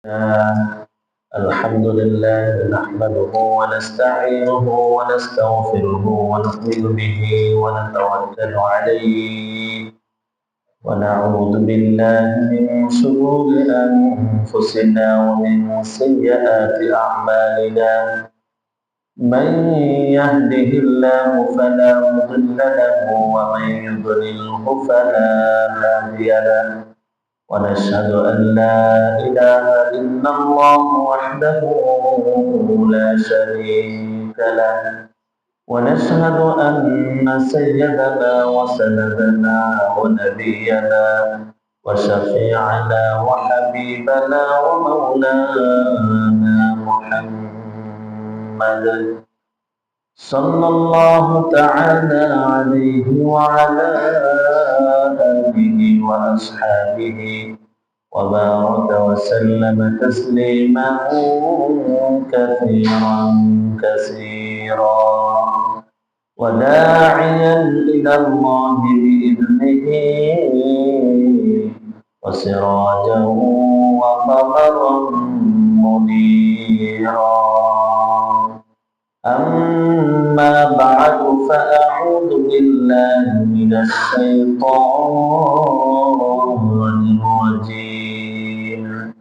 الحمد لله نحمده ونستعينه ونستغفره ونؤمن به ونتوكل عليه ونعوذ بالله من شرور أنفسنا ومن سيئات أعمالنا من يهده الله فلا مضل له ومن يضلله فلا هادي له ونشهد أن لا إله إلا الله وحده لا شريك له ونشهد أن سيدنا وسندنا ونبينا وشفيعنا وحبيبنا ومولانا محمد صلى الله تعالى عليه وعلى آله وأصحابه وبارك وسلم تسليما كثيرا كثيرا وداعيا إلى الله بإذنه وسراجا وقمرا منيرا أما بعد فأعوذ بالله من الشيطان الرجيم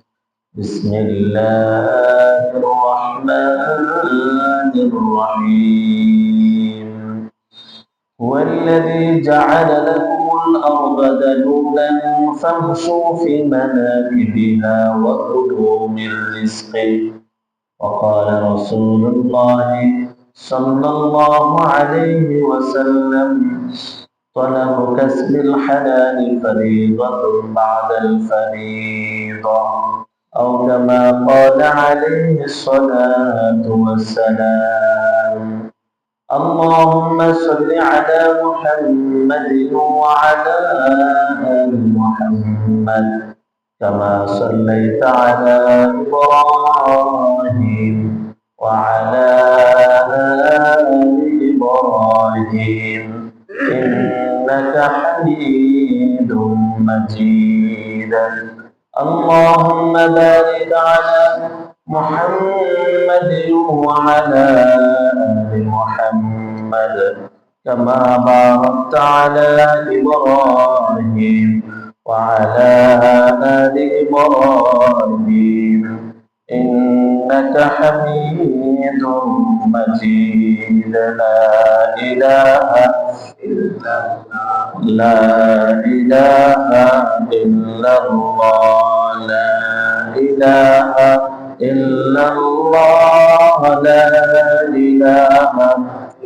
بسم الله الرحمن الرحيم هو الذي جعل لكم الأرض ذلولا فامشوا في مناكبها وكلوا من رزقه وقال رسول الله صلى الله عليه وسلم طلب كسب الحلال فريضة بعد الفريضة أو كما قال عليه الصلاة والسلام اللهم صل على محمد وعلى آل محمد كما صليت على إبراهيم وعلى آل إبراهيم إنك حميد مجيد اللهم بارك على محمد وعلى آل محمد كما باركت على إبراهيم وعلى آل إبراهيم إنك حميد مجيد لا إله إلا لا إله إلا الله لا إله إلا الله لا إله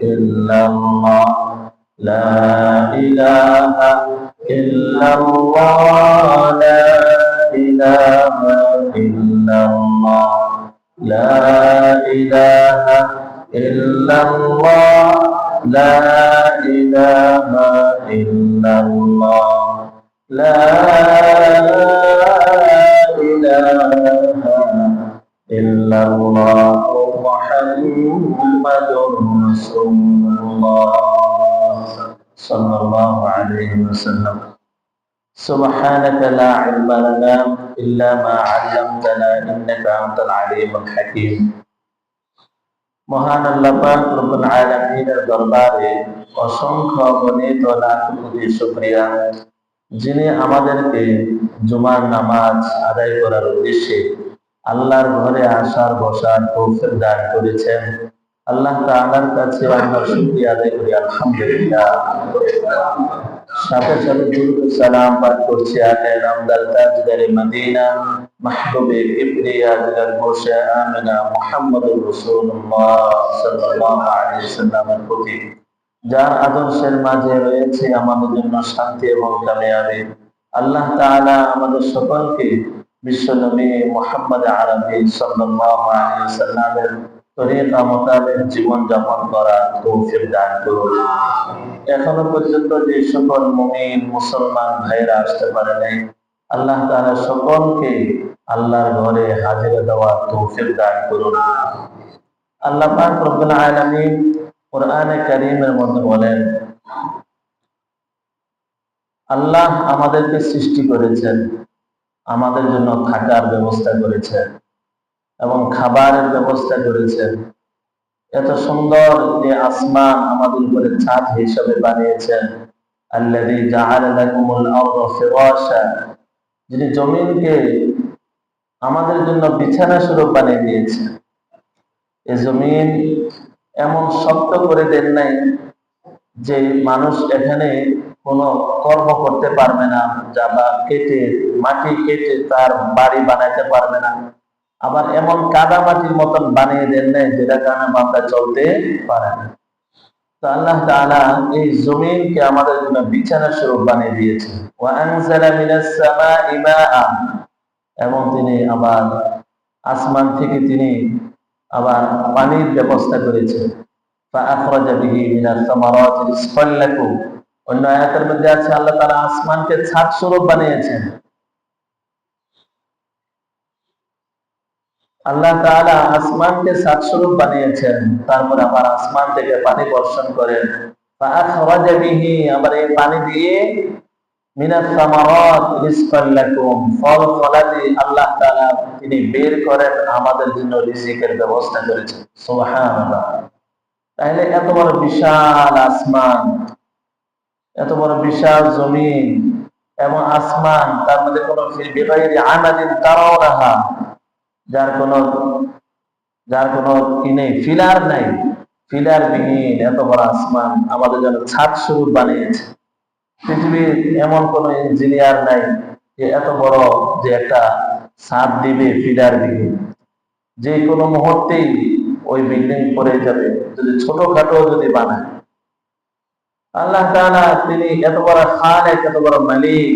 إلا الله لا إله إلا الله لا إله إلا الله لا إله إلا الله لا إله إلا الله لا إله إلا الله محمد رسول الله صلى الله عليه وسلم سبحانك لا علم لنا إلا ما علمتنا إنك أنت العليم الحكيم মহান আল্লাহ পাক রব্বুল আলামিনের দরবারে অসংখ্য গণিত ও লাখ কোটি শুকরিয়া যিনি আমাদেরকে জুমার নামাজ আদায় করার উদ্দেশ্যে আল্লাহর ঘরে আসার বসার তৌফিক দান করেছেন আল্লাহ তাআলার কাছে আমরা শুকরিয়া আদায় করি আলহামদুলিল্লাহ সাথে সাথে দুরূদ ও সালাম পাঠ করছি আলে রামদাল তাজদারে মদিনা মাহবুবে কিবরিয়া দিলার গোশে আমিনা মুহাম্মদুর রাসূলুল্লাহ সাল্লাল্লাহু আলাইহি ওয়াসাল্লামের প্রতি যার আদর্শের মাঝে রয়েছে আমাদের জন্য শান্তি এবং কামিয়াবি আল্লাহ তাআলা আমাদের সকলকে বিশ্বনবী মুহাম্মদ আরবি সাল্লাল্লাহু আলাইহি ওয়াসাল্লামের তরিকা মোতাবেক জীবন যাপন করার তৌফিক দান করুন। এখনো পর্যন্ত যে সকল মুমিন মুসলমান ভাইরা আসতে পারে নাই আল্লাহ তাআলা সকলকে আল্লাহর ঘরে হাজিরা দেওয়ার তৌফিক দান করুন। আল্লাহ পাক রব্বুল আলামিন কোরআনে কারীমের মধ্যে বলেন আল্লাহ আমাদেরকে সৃষ্টি করেছেন আমাদের জন্য থাকার ব্যবস্থা করেছেন এবং খাবারের ব্যবস্থা করেছেন। এত সুন্দর যে আসমান আমাদের উপরে ছাদ হিসেবে বানিয়েছেন। আল্লাযী জাআলা লাকুমুল আরদা ফিরাশা, যিনি জমিনকে আমাদের জন্য বিছানা স্বরূপ বানিয়ে দিয়েছেন। এই জমিন এমন শক্ত করে দেন নাই যে মানুষ এখানে কোনো কর্ম করতে পারবে না, যা বা কেটে মাটি কেটে তার বাড়ি বানাইতে পারবে না। আবার এমন কাদা মাটির মতন বানিয়ে দেন নাই যেটা কারণে বান্দা চলতে পারে না। তো আল্লাহ তাআলা এই জমিনকে আমাদের জন্য বিছানা স্বরূপ বানিয়ে দিয়েছেন। ওয়া আনজালা মিনাস সামাই মাআ, এবং তিনি আবার আসমান থেকে তিনি আবার পানির ব্যবস্থা করেছেন। ফাআখরাজা বিহি মিনাস সামারাতি রিজকান লাকুম। অন্য আয়াতের মধ্যে আছে আল্লাহ তাআলা আসমানকে ছাদ স্বরূপ বানিয়েছেন। আল্লাহ তাআলা আসমানকে ছাদ স্বরূপ বানিয়েছেন, তারপর আবার আসমান থেকে পানি বর্ষণ করেন। ফাআখরাজা বিহি, আবার এই পানি দিয়ে মিনাস সামারাত রিজকান লাকুম, ফল ফলাদি আল্লাহ তাআলা তিনি বের করেন, আমাদের জন্য রিজিকের ব্যবস্থা করেছেন। সুবহানাল্লাহ। তাহলে এত বড় বিশাল আসমান, এত বড় বিশাল জমিন এবং আসমান, তার মধ্যে কোনো বিগাইরি আমাদিন তারাউনাহা, যার কোনো কি নেই, ফিলার নাই, ফিলার বিহীন এত বড় আসমান আমাদের জন্য ছাদ স্বরূপ বানিয়েছে। পৃথিবীর এমন কোন ইঞ্জিনিয়ার নাই যে এত বড় যে একটা ছাদ দিবে ফিলার বিহীন। যে কোনো মুহূর্তেই ওই বিল্ডিং পড়ে যাবে যদি ছোটখাটো যদি বানায়। আল্লাহ তাআলা তিনি এত বড় খালেক, এত বড় মালিক,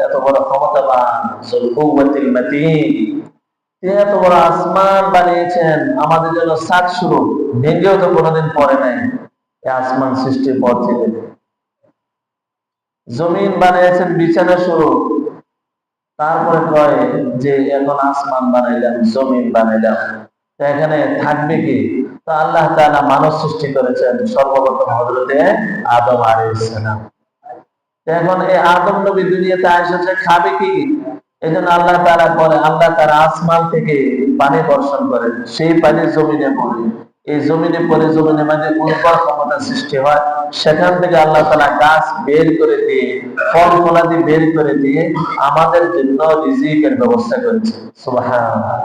এত বড় ক্ষমতাবান, যুল কুওয়াতিল মাতিন। তিনি এত বড় আসমান বানিয়েছেন আমাদের জন্য ছাদ স্বরূপ, ভেঙেও তো কোনোদিন পড়ে নাই এই আসমান সৃষ্টির পর থেকে। জমিন বানিয়েছেন বিছানা স্বরূপ, তারপরে কয় যে এখন আসমান বানাইলাম, জমিন বানাইলাম, তো এখানে থাকবে কি? তো আল্লাহ তাআলা মানুষ সৃষ্টি করেছেন সর্বপ্রথম হযরতে আদম আলাইহিস সালাম। এখন এই আদম নবী দুনিয়াতে এসেছে, খাবে কি? এই জন্য আল্লাহ তাআলা বলে, আল্লাহ তাআলা আসমান থেকে পানি বর্ষণ করেন, সেই পানি জমিনে পড়ে, এই জমিনে পড়ে জমিনের মাঝে উর্বর ক্ষমতা সৃষ্টি হয়। সেখান থেকে আল্লাহ তাআলা গাছ বের করে দিয়ে, ফল ফলাদি বের করে দিয়ে আমাদের জন্য রিজিকের ব্যবস্থা করেছে। সুবহানাল্লাহ।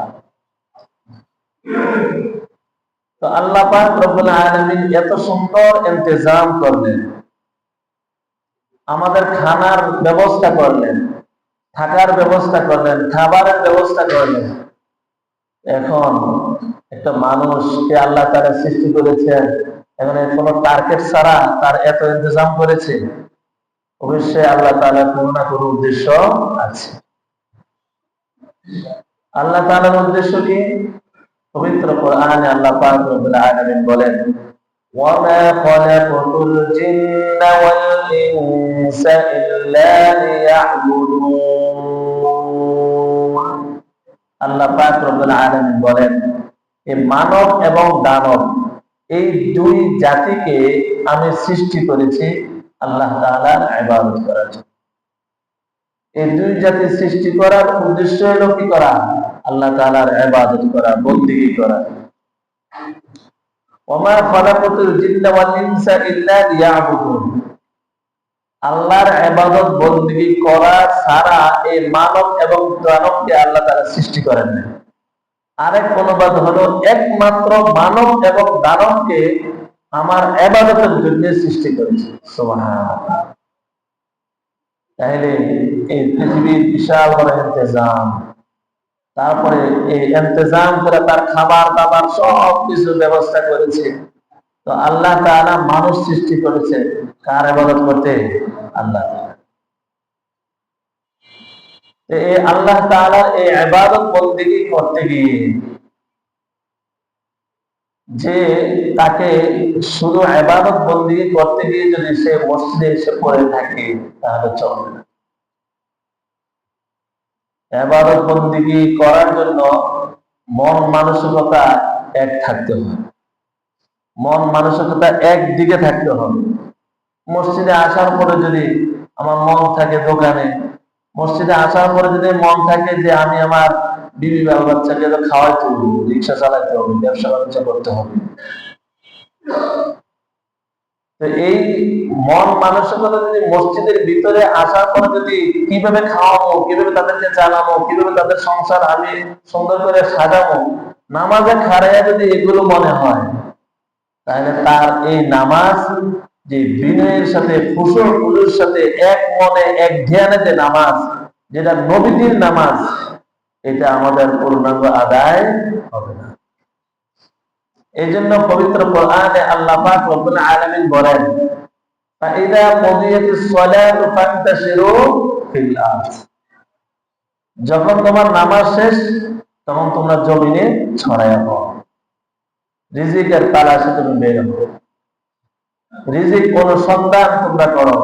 তো আল্লাহ পাক রব্বুল আলামিন এত সুন্দর ইন্তজাম করলেন, আমাদের খানার ব্যবস্থা করলেন, থাকার ব্যবস্থা করলেন, খাবারের ব্যবস্থা করলেন। এখন একটা মানুষকে আল্লাহ তাআলা সৃষ্টি করেছেন, এখন কোনো টার্গেট ছাড়া তার এত ইন্তজাম করেছে। অবশ্যই আল্লাহ তাআলা কোনো না কোনো উদ্দেশ্য আছে। আল্লাহ তাআলার উদ্দেশ্য কি? পবিত্র কোরআনে আল্লাহ পাক রব্বুল আলামিন বলেন, ওয়ামা খালাকুতুল জিন্না ওয়াল ইনসা ইল্লা লিয়াবুদুন। আল্লাহ পাক রব্বুল আলামিন বলেন, এই মানব এবং দানব এই দুই জাতিকে আমি সৃষ্টি করেছি আল্লাহ তাআলার ইবাদত করার জন্য। এই দুই জাতি সৃষ্টি করার উদ্দেশ্য হলো কি করা? আল্লাহ তাআলার ইবাদত করা, বন্দেগী করা। ওমা খালাকাতুল জিন্না ওয়াল ইনসা ইল্লা লিয়াবুদুন। আল্লাহর ইবাদত বন্দেগী করা ছাড়া এই মানব এবং দানবকে আল্লাহ তাআলা সৃষ্টি করেন না। আরেক অনুবাদ হলো, একমাত্র মানব এবং দানবকে আমার ইবাদতের জন্য সৃষ্টি করেছি। সুবহানাল্লাহ। তাহলে এই পৃথিবীর বিশাল বড় ইন্তজাম, তারপরে এই ইন্তজাম করে তার খাবার দাবার সব কিছু ব্যবস্থা করেছে। তো আল্লাহ তাআলা মানুষ সৃষ্টি করেছে কার ইবাদত করতে? আল্লাহ। এই আল্লাহ তাআলার এই ইবাদত বন্দেগী করতে গিয়ে যে তাকে শুধু ইবাদত বন্দেগী করতে গিয়ে যদি সে মসজিদে এসে পড়ে থাকে তাহলে চলবে না। ইবাদত বন্দেগী করার জন্য মন মানসিকতা এক থাকতে হবে, মন মানসিকতা একদিকে থাকতে হবে। মসজিদে আসার পরে যদি আমার মন থাকে দোকানে, মসজিদে আসার পরে যদি মন থাকে যে আমি আমার বিবি বাচ্চাকে তো খাওয়াইতে হবে, রিক্সা চালাতে হবে, ব্যবসা বাণিজ্য করতে হবে, তো এই মন মানসিকতা যদি মসজিদের ভিতরে আসার পরে যদি কিভাবে খাওয়াবো, কিভাবে তাদেরকে জানাবো, কিভাবে তাদের সংসার আমি সুন্দর করে সাজাবো, নামাজে খাড়াইয়া যদি এগুলো মনে হয়, তাহলে তার এই নামাজ যে বিনয়ের সাথে খুশুর সাথে এক মনে এক ধ্যানে যে নামাজ, যেটা নবীজির নামাজ, এটা আমাদের পূর্ণাঙ্গ আদায় হবে না। এই জন্য পবিত্র কোরআনে আল্লাহ পাক রব্বুল আলামিন বলেন, ফাইদা কুদিয়াতিস সালাতু ফান্তাশিরু ফিল আরদ, যখন তোমার নামাজ শেষ তখন তোমরা জমিনে ছড়াইয়া পড়ো, রিজিকের তালাশে তুমি বের হও, রিজিক অনুসন্ধান তোমরা করো।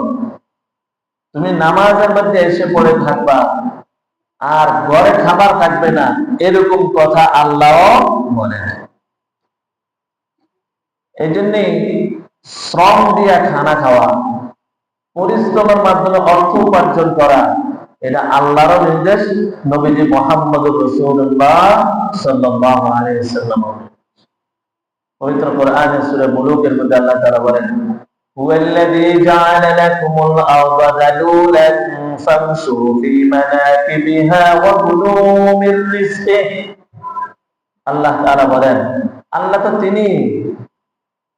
তুমি নামাজের মধ্যে এসে পড়ে থাকবা আর ঘরে খাবার থাকবে না, এরকম কথা আল্লাহ বলে না। এই জন্যে শ্রম দিয়া খানা খাওয়া, পরিশ্রমের মাধ্যমে অর্থ উপার্জন করা, এটা আল্লাহর নির্দেশ, নবীজি মুহাম্মদুর রাসূলুল্লাহ সাল্লাল্লাহু আলাইহি ওয়াসাল্লাম। পবিত্র কোরআনে সূরা মুলুকের মধ্যে আল্লাহ তাআলা বলেন, হুয়াল্লাযী জাআলা লাকুমুল আরদা যালুলান ফামশু ফী মানাকিবিহা ওয়া কুলু মির রিজকিহি। আল্লাহ তাআলা বলেন, আল্লাহ তো তিনি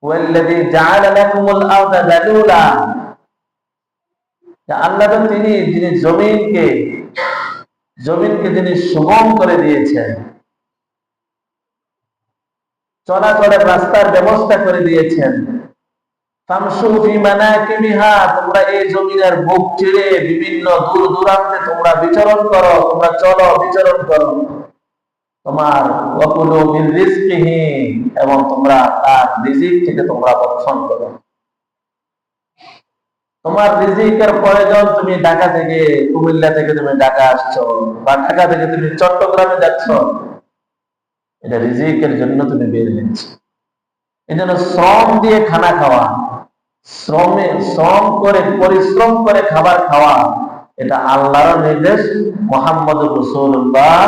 হুয়াল্লাযী জাআলা লাকুমুল আরদা যালুলা, আল্লাহ তো তিনি যিনি জমিনকে যিনি সুগম করে দিয়েছেন, চলাচলের রাস্তার ব্যবস্থা করে দিয়েছেন। ফামশু ফি মানাকিবিহা, তোমরা এই জমিনের বুক চিরে বিভিন্ন দূর দূরান্তে তোমরা বিচরণ করো, তোমরা চলো বিচরণ করো। তোমার ওয়াকুলু মির রিজকিহি, এবং তোমরা তার রিজিক থেকে তোমরা ভক্ষণ করো। তোমার রিজিকের প্রয়োজন, তুমি ঢাকা থেকে, কুমিল্লা থেকে তুমি ঢাকা আসছো, বা ঢাকা থেকে তুমি চট্টগ্রামে যাচ্ছ, এটা রিজিকের জন্য তুমি বের হয়েছো। এই জন্য শ্রম দিয়ে খানা খাওয়া, শ্রম করে পরিশ্রম করে খাবার খাওয়া, এটা আল্লাহর নির্দেশ, মুহাম্মদুর রাসূলুল্লাহ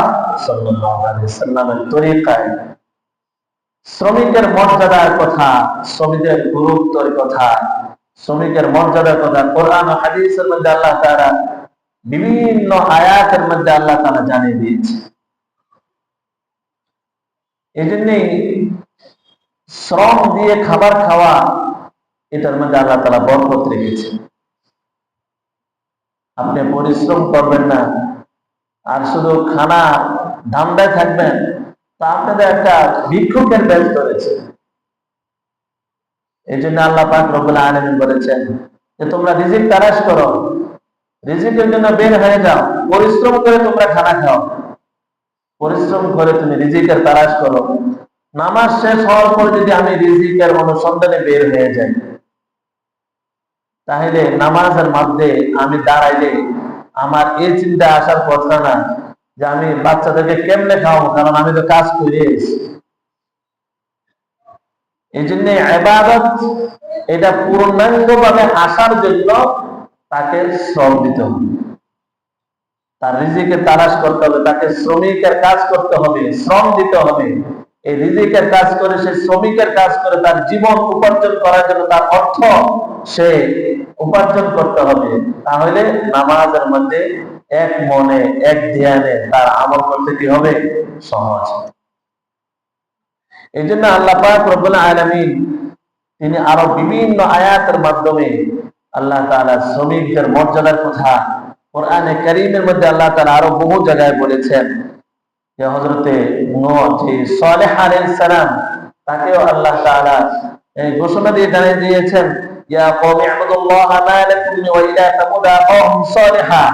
সাল্লাল্লাহু আলাইহি ওয়াসাল্লামের তরিকায়। শ্রমিকের মর্যাদার কথা, শ্রমিকের গুরুত্বের কথা, শ্রমিকের মর্যাদার কথা কোরআন ও হাদিসের মধ্যে আল্লাহ তাআলা বিভিন্ন আয়াতের মধ্যে আল্লাহ তাআলা জানিয়ে দিয়েছে। এই জন্যই শ্রম দিয়ে খাবার খাওয়া, এটার মধ্যে আল্লাহ তাআলা বরকত রেখেছে। আপনি পরিশ্রম করবেন না আর শুধু খানা ধান্দায় থাকবেন, তা আপনাদের একটা ভিক্ষুকের বেশ ধরেছে। এই জন্য আল্লাহ পাক রব্বুল আলামিন বলেছেন যে তোমরা রিজিক তালাশ করো, রিজিকের জন্য বের হয়ে যাও, পরিশ্রম করে তোমরা খানা খাও, পরিশ্রম করে তুমি রিজিকের তালাশ করো। নামাজ শেষ হওয়ার পর যদি আমি রিজিকের অনুসন্ধানে বের হয়ে যাই, তাহলে নামাজের মধ্যে আমি দাঁড়াইলে আমার এই চিন্তা আসার কথা না যে আমি বাচ্চাদেরকে কেমনে খাওয়াবো, কারণ আমি তো কাজ করে এসেছি। এই জন্য ইবাদত, এটা পূর্ণাঙ্গ ভাবে আসার জন্য তাকে শ্রম দিতে হবে, তার রিজিকের তালাশ করতে হবে, তাকে শ্রমিকের কাজ করতে হবে, শ্রম দিতে হবে। এই রিজিকের কাজ করে, সে শ্রমিকের কাজ করে তার জীবন উপার্জন করার জন্য তার অর্থ সে উপার্জন করতে হবে। তাহলে নামাজের মধ্যে এক মনে এক ধ্যানে তার আমল করতে কি হবে? সহজ। এই জন্য আল্লাহ পাক রব্বুল আলামিন তিনি আরো বিভিন্ন আয়াতের মাধ্যমে আল্লাহ তাআলা শ্রমিকদের মর্যাদার কথা কোরআনে কারীমের মধ্যে আল্লাহ তাআলা আরো বহু জায়গায় বলেছেন। যে হযরতে নূহ, যে সালেহ আলাইহিস সালাম, তাকেও আল্লাহ তাআলা এই ঘোষণা দিয়ে জানিয়ে দিয়েছেন, ইয়া কওমি ইবুদুল্লাহা মা লাকুম ওয়া ইলা তামুদ আখাহুম সালিহা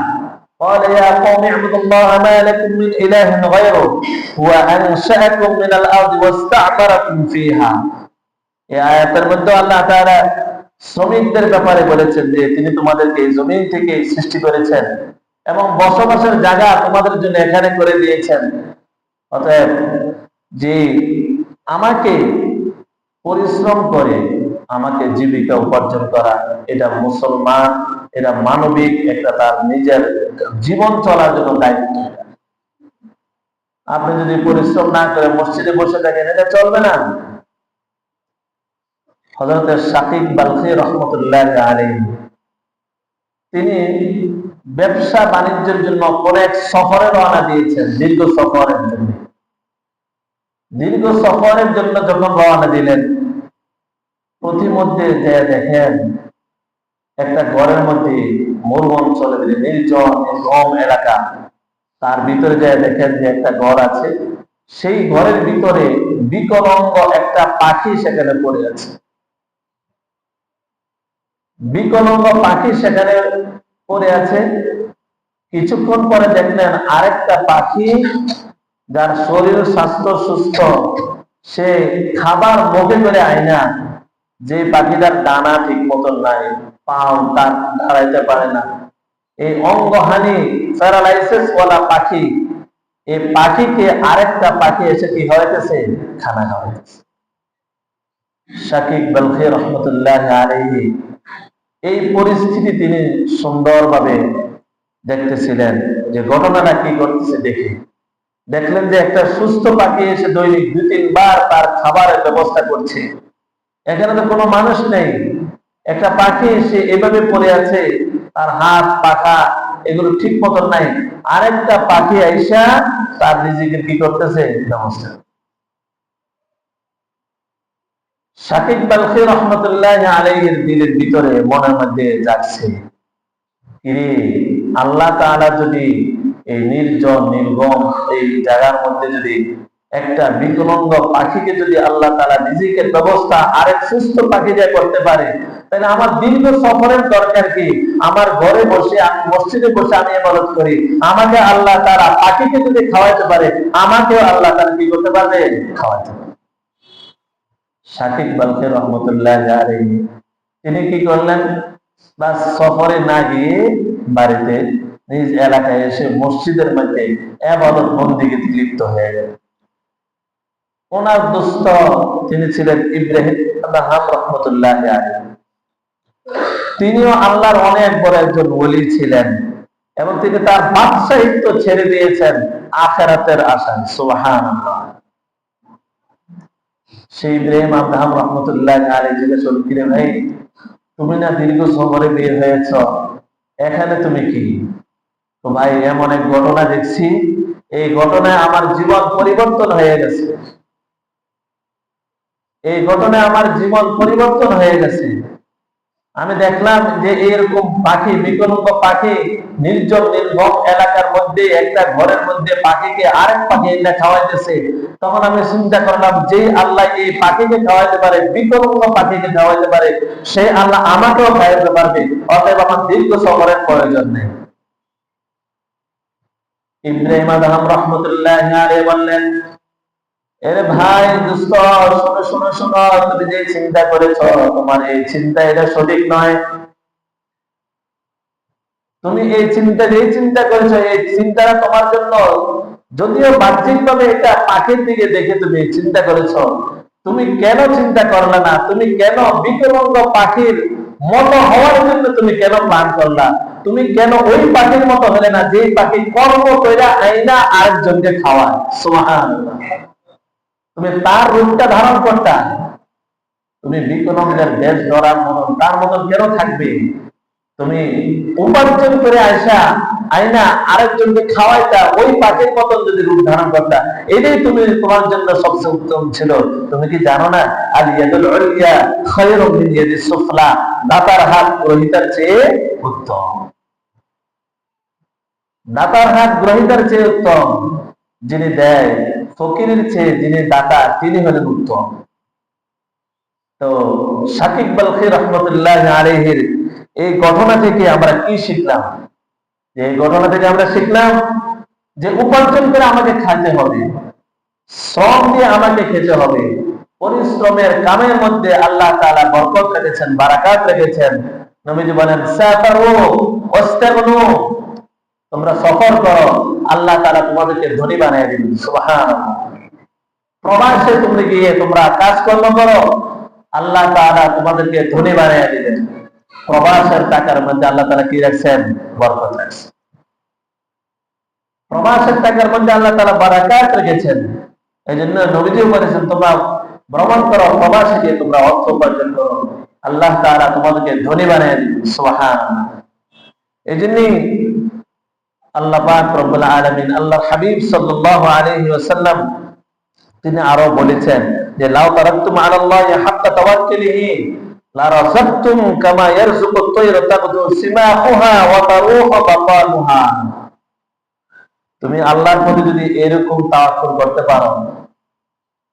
قال يا قوم اعبدوا الله ما لكم من إله غيره وأنشأكم من الأرض واستعمركم فيها। এই আয়াতের মধ্যে আল্লাহ তাআলা শ্রমিকদের ব্যাপারে বলেছেন যে তিনি তোমাদেরকে এই জমিন থেকে সৃষ্টি করেছেন এবং বসবাসের জায়গা তোমাদের জন্য এখানে করে দিয়েছেন। অতএব যে আমাকে পরিশ্রম করে আমাকে জীবিকা উপার্জন করা, এটা মুসলমান, এটা মানবিক একটা তার নিজের জীবন চলার জন্য দায়িত্ব। আপনি যদি পরিশ্রম না করে মসজিদে বসে থাকেন, এটা চলবে না। হযরত শাকিব বালখী রহমতুল্লাহ আলাইহি তিনি ব্যবসা বাণিজ্যের জন্য কোন এক সফরে রওনা দিয়েছেন। দীর্ঘ সফরের জন্য যখন রওনা দিলেন, প্রতিমধ্যে যে দেখেন একটা ঘরের মধ্যে মরু অঞ্চলে নির্জন গম এলাকা, তার ভিতরে যায় দেখেন যে একটা ঘর আছে। সেই ঘরের ভিতরে বিকলাঙ্গ একটা পাখি সেখানে পড়ে আছে। বিকলাঙ্গ পাখি সেখানে পড়ে আছে। কিছুক্ষণ পরে দেখলেন আরেকটা পাখি, যার শরীর স্বাস্থ্য সুস্থ, সে খাবার মুখে করে আয়না, যে পাখিটার দানা ঠিক মতন নাই, পাও তার দাঁড়াইতে পারে না, এই অঙ্গহানি প্যারালাইসিস ওয়ালা পাখি, এই পাখিকে আরেকটা পাখি এসে কি হইতেছে, খানা খাওয়াইতেছে। শাকিব বালখী রহমতুল্লাহ আলাইহি এই পরিস্থিতি তিনি সুন্দরভাবে দেখতেছিলেন যে ঘটনাটা কি করতেছে। দেখলেন যে একটা সুস্থ পাখি এসে দৈনিক 2-3 বার তার খাবারের ব্যবস্থা করছে। এখানে তো কোনো মানুষ নেই, একটা পাখি এসে এভাবে পড়ে আছে, তার হাত পাখা এগুলো ঠিক মতন নাই, আরেকটা পাখি আইসা তার রিজিকের কি করতেছে, ব্যবস্থা। শাকিব বালখী রহমতুল্লাহ আলাইহির দিলের ভিতরে মনের মধ্যে যাচ্ছে, আল্লাহ তাআলা যদি এই নির্জন নির্গম এই জায়গার মধ্যে যদি একটা বিকলাঙ্গ পাখিকে যদি আল্লাহ তাআলা রিজিকের ব্যবস্থা আরেক সুস্থ পাখি দিয়ে করতে পারে, তাহলে আমার দীর্ঘ সফরের দরকার কি? আমার ঘরে বসে, আমি মসজিদে বসে আমি ইবাদত করি, আমাকে আল্লাহ তাআলা পাখিকে যদি খাওয়াইতে পারে, আমাকেও আল্লাহ তাআলা কি করতে পারবে, খাওয়াইতে পারবে। শাকিব বালখী রহমতুল্লাহ আলাইহি তিনি কি করলেন, বাস সফরে না গিয়ে বাড়িতে নিজ এলাকায় এসে মসজিদের মধ্যে ইবাদত বন্দেগীতে লিপ্ত হয়ে গেলেন। ওনার দোস্ত তিনি ছিলেন ইব্রাহিম আদহাম রহমতুল্লাহ আলাইহি। তিনিও আল্লাহর অনেক বড় একজন ওলি ছিলেন এবং তিনি তার বাদশাহিত্ব ছেড়ে দিয়েছেন আখিরাতের আশায়। সুবহানাল্লাহ। সেই ইব্রাহিম আদহাম রহমতুল্লাহ আলাইহি জিজ্ঞেস করলেন, ভাই তুমি না দীর্ঘ সফরে বের হয়েছ, এখানে তুমি কি? তো ভাই এমন এক ঘটনা দেখছি, এই ঘটনায় আমার জীবন পরিবর্তন হয়ে গেছে, এই ঘটনায় আমার জীবন পরিবর্তন হয়ে গেছে। আমি দেখলাম যে এরকম পাখি, বিকলাঙ্গ পাখি নির্জন নির্ভম এলাকার মধ্যে একটা ঘরের মধ্যে পাখিকে আরেক পাখি এনে খাওয়াইতেছে। তখন আমি চিন্তা করলাম, যে আল্লাহ এই পাখিকে খাওয়াইতে পারে, বিকলাঙ্গ পাখিকে খাওয়াইতে পারে, সেই আল্লাহ আমাকেও খাওয়াইতে পারবে, অতএব আমার দীর্ঘ সফরের প্রয়োজন নেই। ইব্রাহিম আদহাম রহমতুল্লাহ আলাইহি বললেন, এরে ভাই দোস্ত, শোনো শোনো শোনো, তুমি যে চিন্তা করেছো, তোমার এই চিন্তা এটা সঠিক নয়। তুমি এই চিন্তা করেছো, এই চিন্তাটা তোমার জন্য, যদিও বাহ্যিক ভাবে এটা পাখির দিকে দেখে তুমি চিন্তা করেছো, তুমি কেন চিন্তা করলে না? তুমি কেন বিকলাঙ্গ পাখির মতো হওয়ার জন্য তুমি কেন প্ল্যান করলা? তুমি কেন ওই পাখির মতো হলে না, যে পাখি কর্ম কইরা আইনা আরেকজনকে খাওয়ায়? সুবহানাল্লাহ। তুমি তার রূপটা ধারণ করতা, তুমি বিকলাঙ্গের বেশ ধরার মতন তার মতন কেন থাকবে? তুমি উপার্জন করে আইনা আরেকজনকে খাওয়াইতা, ওই পাখির মতন যদি রূপ ধারণ করতা, এটাই তুমি তোমার জন্য সবচেয়ে উত্তম ছিল। তুমি কি জানো না, আল ইয়াদুল উলিয়া খায়রুম মিন ইয়াদিস সুফলা, দাতার হাত গ্রহীতার চেয়ে উত্তম। দাতার হাত গ্রহীতার চেয়ে উত্তম, যিনি দেয় ফকিরের চেয়ে যিনি দাতা তিনি হলেন উত্তম। তো শাকিব বালখী রহমতুল্লাহ আলাইহির এই ঘটনা থেকে আমরা কি শিখলাম? এই ঘটনা থেকে আমরা শিখলাম যে উপার্জন করে আমাকে খাইতে হবে, শ্রম দিয়ে আমাকে খেতে হবে। পরিশ্রমের কামের মধ্যে আল্লাহ তাআলা বরকত রেখেছেন, বারাকাত রেখেছেন। নবীজি বলেন, সাফারু ওয়াস্তাগনু, তোমরা সফর করো, আল্লাহ তাআলা তোমাদেরকে ধনী বানিয়ে দিবেন। সুবহানাল্লাহ। প্রবাসে তোমরা গিয়ে তোমরা কাজকর্ম করো, আল্লাহ তাআলা তোমাদেরকে ধনী বানিয়ে দিবেন। প্রবাসের টাকার মধ্যে আল্লাহ তাআলা কি রাখছেন? বরকত রাখছেন। প্রবাসের টাকার মধ্যে আল্লাহ তাআলা বারাকাত রেখেছেন। এই জন্য নবীজি বলেছেন, তোমরা ভ্রমণ করো, প্রবাসে গিয়ে তোমরা অর্থ উপার্জন করো, আল্লাহ তাআলা তোমাদেরকে ধনী বানিয়ে দিবেন। সুবহানাল্লাহ। এই জন্যই আল্লাহ পাক রব্বুল আলামিন, আল্লাহর হাবিব সাল্লাল্লাহু আলাইহি ওয়াসাল্লাম তিনি আরো বলেছেন যে লাউ তারাকতুম আলাল্লাহি হাক্কা তাওয়াক্কুলিহি লা রাযাকতুম কামা ইয়ারযুকু আত-তায়রা তাগদু সিমাহুহা ওয়া তারুহু বাতানুহা। তুমি আল্লাহর প্রতি যদি এরকম তাওয়াক্কুল করতে পারো,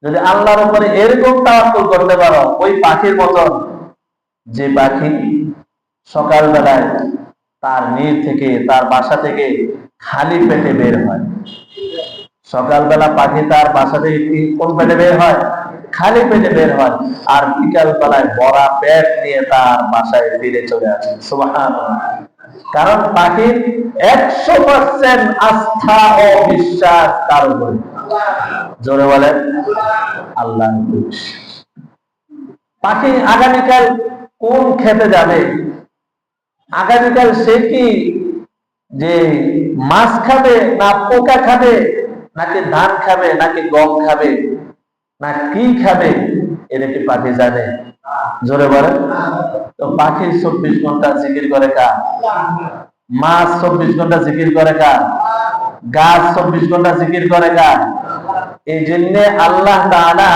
যদি আল্লাহর উপরে এরকম তাওয়াক্কুল করতে পারো, ওই পাখির মতন, যে পাখি সকাল বেলায় তার নির থেকে, তার বাসা থেকে খালি পেটে বের হয়। সকালবেলা পাখি তার বাসা থেকে কোন পেটে বের হয়? খালি পেটে বের হয়। আর বিকাল বেলায় ভরা পেট নিয়ে তার বাসায় ফিরে চলে আসে। সুবহানাল্লাহ। কারণ পাখির 100% আস্থা ও বিশ্বাস তার উপরে। জোরে বলেন আল্লাহ। পাখি আগামীকাল কোন খেতে যাবে, আগামীকাল সে কি যে মাছ খাবে, না পোকা খাবে, নাকি ধান খাবে, নাকি গম খাবে, না কি খাবে, এর একটি পাখি জানে? জোরে বলেন। তো পাখি 24 ঘন্টা জিকির করে কার? মাছ 24 ঘন্টা জিকির করে কার? গাছ 24 ঘন্টা জিকির করে কার? এই জন্য আল্লাহ তাআলা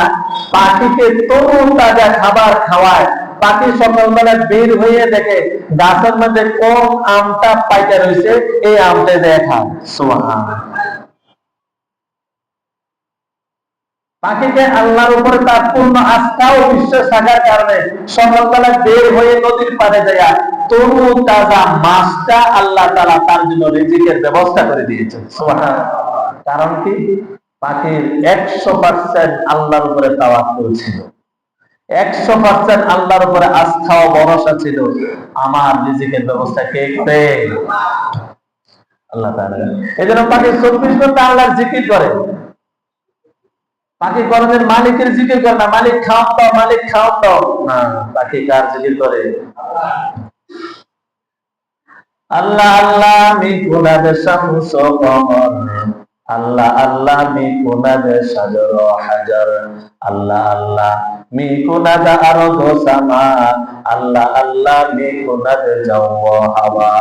পাখিকে তরু তাজা খাবার খাওয়ায়। পাখি সকালবেলা বের হয়ে দেখে গাছের মধ্যে কোন আমটা পাইকা রয়েছে, এই আমটা দেখা। সুবহানাল্লাহ। পাখিকে আল্লাহর উপরে তার পূর্ণ আস্থা ও বিশ্বাস থাকার কারণে সকালবেলা বের হয়ে নদীর পাড়ে যায় তরু তাজা মাছটা আল্লাহ তাআলা তার জন্য রিজিকের ব্যবস্থা করে দিয়েছেন। সুবহানাল্লাহ। কারণ কি? পাখির 100% আল্লাহর উপরে তাওয়াক্কুল ছিল, 100% আল্লাহর উপরে আস্থা ও ভরসা ছিল। আমার রিজিকের ব্যবস্থা কে করে? আল্লাহ তাআলা। এজন্য পাখি 24 ঘন্টা আল্লাহর জিকির করে। পাখি কোনদিন মালিকের জিকির করে না, মালিক খাওয়ান দাও, মালিক খাওয়ান দাও না। পাখি কার জিকির করে? আল্লাহ আল্লাহ মিকুনাদ শামস কমর, আল্লাহ আল্লাহ মিকুনাদ শাজর হাজার, আল্লাহ আল্লাহ মিকুনাদ আরদ সামা, আল্লাহ আল্লাহ মিকুনাদ জাওয়া হাওয়া,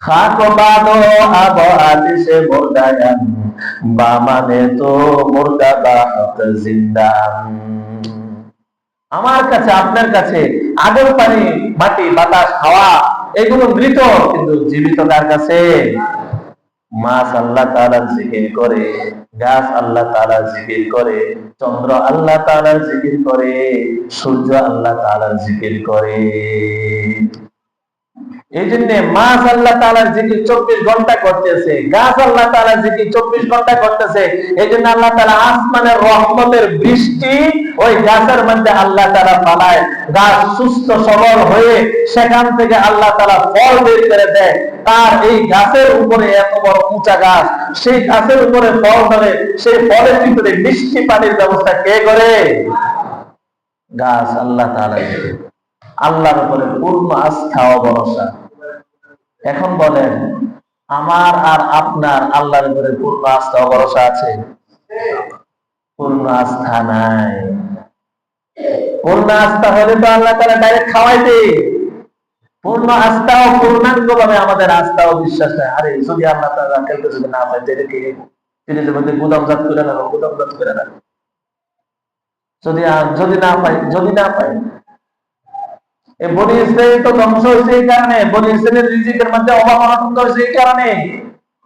খাক বাদো আব আদিসে মুরদায়ান, বামানে তো মুর্দা বাহত জিন্দা। আমার কাছে, আপনার কাছে আগুন, পানি, মাটি, বাতাস, হাওয়া এগুলো মৃত, কিন্তু জীবিত কার কাছে? মাছ আল্লাহ তাআলার জিকির করে, গাছ আল্লাহ তাআলার জিকির করে, চন্দ্র আল্লাহ তাআলার জিকির করে, সূর্য আল্লাহ তাআলার জিকির করে। এই জন্য মাছ আল্লাহ তাআলার জিকির 24 ঘন্টা করতেছে, গাছ আল্লাহ তাআলার জিকির 24 ঘন্টা করতেছে। এই জন্য আল্লাহ তাআলা আসমানের রহমতের বৃষ্টি ওই গাছের মধ্যে আল্লাহ তাআলা পালায়, গাছ সুস্থ সবল হয়ে সেখান থেকে আল্লাহ তাআলা ফল বের করে দেয়। তার এই গাছের উপরে এত বড় উঁচা গাছ, সেই গাছের উপরে ফল ধরে, সেই ফলের ভিতরে মিষ্টি পানির ব্যবস্থা কে করে? গাছ আল্লাহ তাআলা। আল্লাহর উপরে পূর্ণ আস্থা ও ভরসা। এখন বলেন, আমার আর আপনার আল্লাহর উপরে পূর্ণ আস্থা ও ভরসা আছে? পূর্ণ আস্থা নাই। পূর্ণ আস্থা হলে তো আল্লাহ তাআলা ডাইরেক্ট খাওয়াইতে। পূর্ণ আস্থা ও পূর্ণাঙ্গ ভাবে আমাদের আস্থা ও বিশ্বাস নাই। আরে যদি আল্লাহ তাআলা কালকে যদি না পাই, এটাকে ফ্রিজের মধ্যে গুদামজাত করে রাখো, গুদামজাত করে রাখো। যদি না পাই বনি ইসরাইল তো ধ্বংস হয়েছে এই কারণে, বনি ইসরাইলের রিজিকের মধ্যে অভাব অনটন হয়েছে এই কারণে।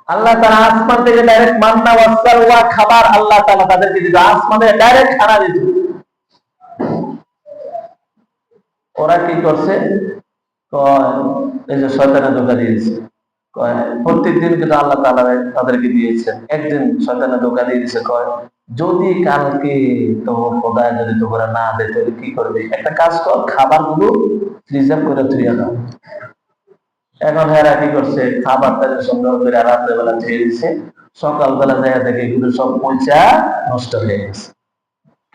আল্লাহ তাআলা আসমান থেকে ডাইরেক্ট মান্না ওয়া সালওয়া খাবার আল্লাহ তাআলা তাদেরকে দিত, আসমানে ডাইরেক্ট খানা দিত। ওরা কি করছে? এই যে শয়তানের ধোঁকা দিয়েছে। প্রত্যেকদিন কিন্তু আল্লাহ তাআলা তাদেরকে দিয়েছেন। একদিন শয়তানের ধোঁকা দিয়ে দিয়েছে, যদি কালকে তো খোদা যদি তোমরা না দেয় তাহলে কি করবে? একটা কাজ কর, খাবার গুলো রিজার্ভ করে ধুয়ে দাও। এখন হেরা কি করছে? খাবারটা সংগ্রহ করে রাত্রে বেলা ধুয়ে দিচ্ছে, সকালবেলা দেখা দেখে এগুলো সব পচা নষ্ট হয়ে গেছে।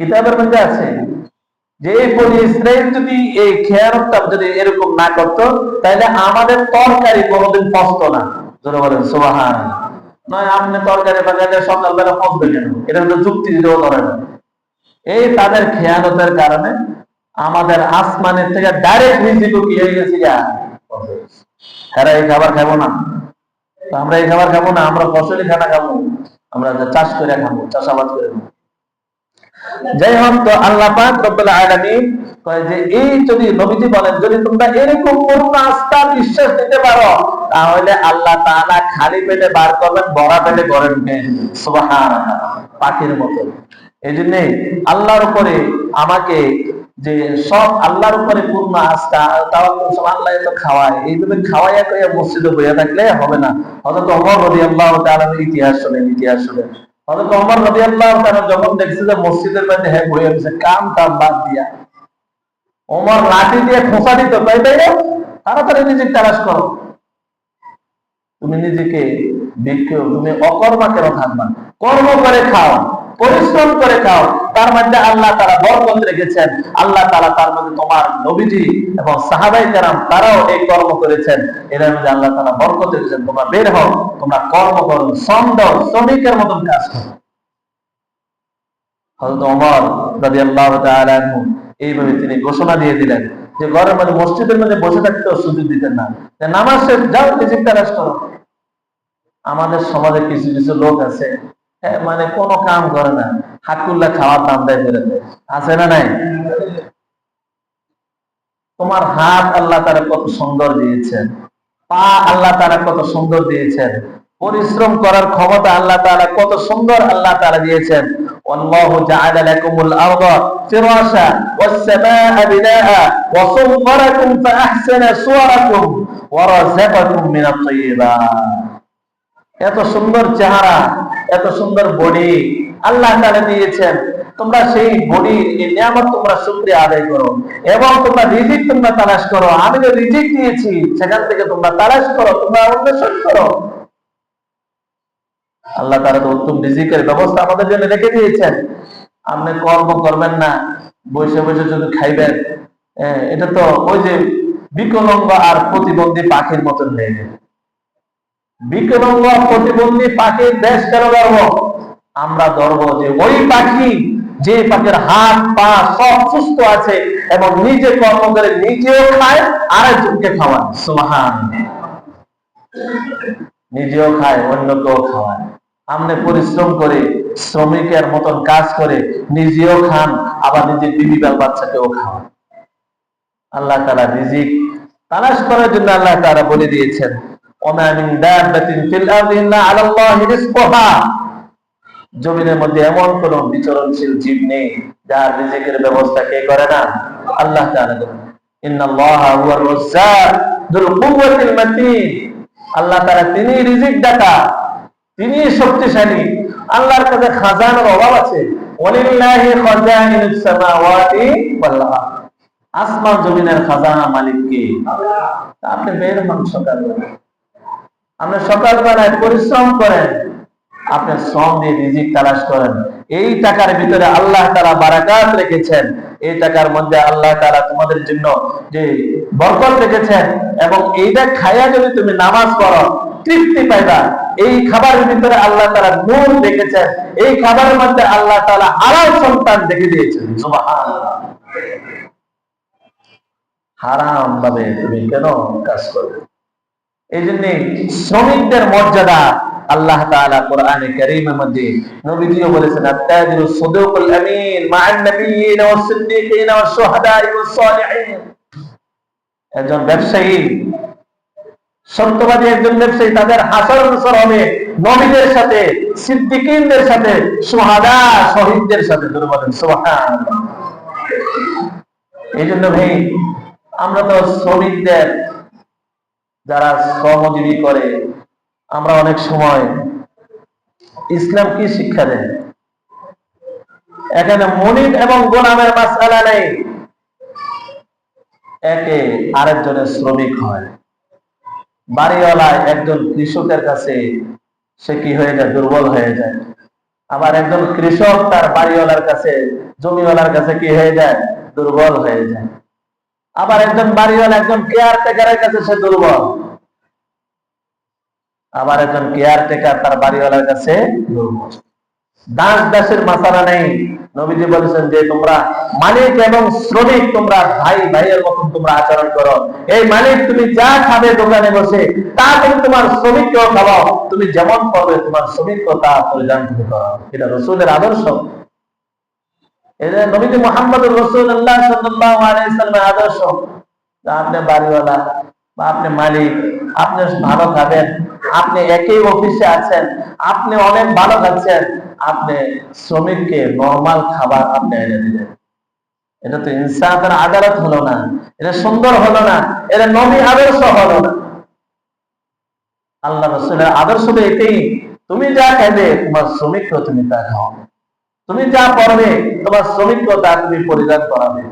কিতাবের মধ্যে আছে যে এই বনি ইসরাইল যদি এই খেয়ানতটা যদি এরকম না করতো, তাহলে আমাদের তরকারি কোনোদিন পচতো না। যারা বলেন সুবহানাল্লাহ। নয় আপনি তরকারি বাগালে সকালবেলা পচবে কেন, এটা তো যুক্তি দিতেও ধরে না। এই তাদের খেয়ানতের কারণে আমাদের আসমানের থেকে ডাইরেক্ট রিজিকও কি হয়ে গেছে, হ্যাঁ এই খাবার খাবো না, তো আমরা এই খাবার খাবো না, আমরা ফসলি খানা খাবো, আমরা চাষ করে খাবো, চাষাবাদ করে খাবো। যাই হোক, তো আল্লাহ পাক রব্বুল আলামিন কয় যে এই যদি নবীজি বলেন যদি তোমরা এরকম পূর্ণ আস্থা বিশ্বাস দিতে পারো, তাহলে আল্লাহ তাআলা খালি পেটে বার করবেন, ভরা পেটে ঘরে ঢুকে সুবহানাল্লাহ, পাখির মতো। এই জন্য আল্লাহর উপরে আমাকে যে সব আল্লাহর উপরে পূর্ণ আস্থা, তাওয়াক্কুল, সব আল্লাহ তো খাওয়ায়, এইভাবে খাওয়াইয়া কইয়া মসজিদে বইয়া থাকলে হবে না। হযরত ওমর রাদিয়াল্লাহু তাআলার ইতিহাস শুনেন। হযরত ওমর রাদিয়াল্লাহু তাআলা যখন দেখছে যে মসজিদের মধ্যে বইয়া আছে কাম টাম বাদ দিয়া, ওমর লাঠি দিয়ে খোঁচা দিত, তাই তাড়াতাড়ি নিজেকে তালাশ করো, তুমি নিজেকে দেখো, তুমি অকর্মা কেন থাকবা, কর্ম করে খাও, পরিশ্রম করে খাও, তার মধ্যে আল্লাহ তাআলা বরকত রেখেছেন। আল্লাহ তাআলা তার মধ্যে তোমার নবীজি এবং সাহাবায়ে কেরাম তারাও এই কর্ম করেছেন, এর মধ্যে আল্লাহ তাআলা বরকত রেখেছেন। তোমরা বের হও, তোমরা কর্ম করো, শ্রম দাও, শ্রমিকের মতন কাজ করো। হযরত ওমর রাদিয়াল্লাহু তাআলা আনহু এইভাবে তিনি ঘোষণা দিয়ে দিলেন যে ঘরের মধ্যে মসজিদের মধ্যে বসে থাকতেও সুযোগ দিতেন না, যে নামাজ শেষ যাও রিজিক তালাশ করো। আমাদের সমাজে কিছু কিছু লোক আছে, মানে কোনো কাম করে না, হাকুল্লা খাওয়ার দাম দেয় ফেলে দেয়, আছে না নাই? তোমার হাত আল্লাহ তাআলা কত সুন্দর দিয়েছেন, পা আল্লাহ তাআলা কত সুন্দর দিয়েছেন, পরিশ্রম করার ক্ষমতা আল্লাহ তাআলা কত সুন্দর আল্লাহ তাআলা দিয়েছেন। আল্লাহু জাআলা লাকুমুল আরদা ফিরাশা ওয়াস সামাআ বিনাআ ওয়া সাওয়ারাকুম ফাআহসানা সুওয়ারাকুম ওয়া রাযাকাকুম মিনাত তাইয়্যিবাত। এত সুন্দর চেহারা, এত সুন্দর বডি আল্লাহ তাআলা দিয়েছেন, তোমরা সেই বডির এই নিয়ামত তোমরা শুকরিয়া আদায় করো এবং তোমরা রিজিক তোমরা তালাশ করো। আমি যে রিজিক দিয়েছি সেখান থেকে তোমরা তালাশ করো, তোমরা অন্বেষণ করো। আল্লাহ তাআলা তো উত্তম রিজিকের ব্যবস্থা আমাদের জন্য রেখে দিয়েছেন। আপনি কর্ম করবেন না, বসে বসে যদি খাইবেন, এটা তো ওই যে বিকলাঙ্গ আর প্রতিবন্ধী পাখির মতন হয়ে যাবে। বিকলাঙ্গ প্রতিবন্ধী পাখির দেশ কেন ধরব? আমরা ধরব যে ওই পাখি, যে পাখির হাত পা সব সুস্থ আছে এবং নিজে কর্ম করে নিজেও খায়, আরেকজনকে খাওয়ায়। সুবহানাল্লাহ। নিজেও খায়, অন্যকেও খাওয়ায়। আপনি পরিশ্রম করে শ্রমিকের মতন কাজ করে নিজেও খান, আবার নিজের বিবি বাচ্চাকেও খাওয়ান। আল্লাহ তাআলা রিজিক তালাশ করার জন্য আল্লাহ তাআলা বলে দিয়েছেন, ওমা মিন দাব্বাতিন ফিল আরদি ইল্লা আলাল্লাহি রিজকুহা। জমিনের মধ্যে এমন কোন বিচরণশীল জীব নেই যার রিজিকের ব্যবস্থা কে করে না? আল্লাহ তাআলা করেন। ইন্নাল্লাহা হুয়ার রাজ্জাক যুল কুওয়াতিল মাতিন। আল্লাহ তাআলা তিনি রিজিক দাতা, তিনি শক্তিশালী। আল্লাহর কাছে খাজানার অভাব আছে। ওয়ালিল্লাহি খাজাইনুস সামাওয়াতি ওয়াল আরদ। আসমান জমিনের খাজানা মালিক কে? আল্লাহ। আপনি বের হন সকালবেলা, আপনি সকালবেলায় পরিশ্রম করেন, আপনি শ্রম দিয়ে রিজিক তালাশ করেন। এই টাকার ভিতরে আল্লাহ তাআলা বারাকাত রেখেছেন, এই টাকার মধ্যে আল্লাহ তাআলা তোমাদের জন্য যে বরকত রেখেছেন, এবং এইটা খাইয়া যদি তুমি নামাজ পড়ো তৃপ্তি পাইবা। এই খাবারের ভিতরে আল্লাহ তাআলা নূর রেখেছেন, এই খাবারের মধ্যে আল্লাহ তাআলা হালাল সন্তান রেখে দিয়েছেন। সুবহানাল্লাহ। হারাম ভাবে তুমি কেন কাজ করবে? এই জন্য শ্রমিকদের মর্যাদা আল্লাহ তাআলা কোরআনে কারীমের মধ্যে নবীজিও বলেছেন, আত-তাজিরুস সাদুকুল আমিন মা'আন নাবিয়্যিন ওয়াস সিদ্দীকিন ওয়াস শুহাদা'i ওয়াস সালিহিন। একজন ব্যবসায়ী, সত্যবাদী একজন ব্যবসায়ী, তাদের হাসর নসর হবে নবীদের সাথে, সিদ্দীকিনদের সাথে, শুহাদা শহীদদের সাথে। ধরে বলেন সুবহানাল্লাহ। এই জন্য ভাই আমরা তো শ্রমিকদের, যারা শ্রমজীবী করে, আমরা অনেক সময় ইসলাম কি শিক্ষা দেয়? এখানে মুনিব এবং গোলামের মাসআলা নেই, একে আরেকজনের শ্রমিক হয়। বাড়িওয়ালা একজন কৃষকের কাছে সে কি হয়ে যায়? দুর্বল হয়ে যায়। আবার একজন কৃষক তার বাড়িওয়ালার কাছে, জমিওয়ালার কাছে কি হয়ে যায়? দুর্বল হয়ে যায়। আবার একজন বাড়িওয়ালা একজন কেয়ারটেকারের কাছে সে দুর্বল, আবার একজন কেয়ারটেকার তার বাড়িওয়ালার কাছে দুর্বল। দাস দাসের মাসালা নেই। নবীজি বলেছেন যে তোমরা মালিক এবং শ্রমিক তোমরা ভাই ভাইয়ের মতন তোমরা আচরণ করো। এই মালিক তুমি যা খাবে দোকানে বসে তা তুমি তোমার শ্রমিককেও খাওয়াও, তুমি যেমন করবে তোমার শ্রমিককেও তা পরিধান তুমি করো। এটা রাসূলের আদর্শ। এটা নবীজি মুহাম্মদুর রাসূলুল্লাহ সাল্লাল্লাহু আলাইহি ওয়াসাল্লামের আদর্শ। আপনি বাড়িওয়ালা বা আপনি মালিক, আপনি ভালো খাবেন, আপনি একই অফিসে আছেন, আপনি অনেক ভালো খাচ্ছেন, আপনি শ্রমিককে নরমাল খাবার আপনি এনে দিলেন। এটা তো ইনসাফের আদালত হলো না, এটা সুন্দর হলো না, এটা নবী আদর্শ হলো না। আল্লাহ রাসূলের আদর্শ তো এটাই, তুমি যা খাইবে তোমার শ্রমিককেও তুমি তা খাও, তুমি যা পড়বে তোমার শ্রমিককেও তা তুমি পরিধান করাবে।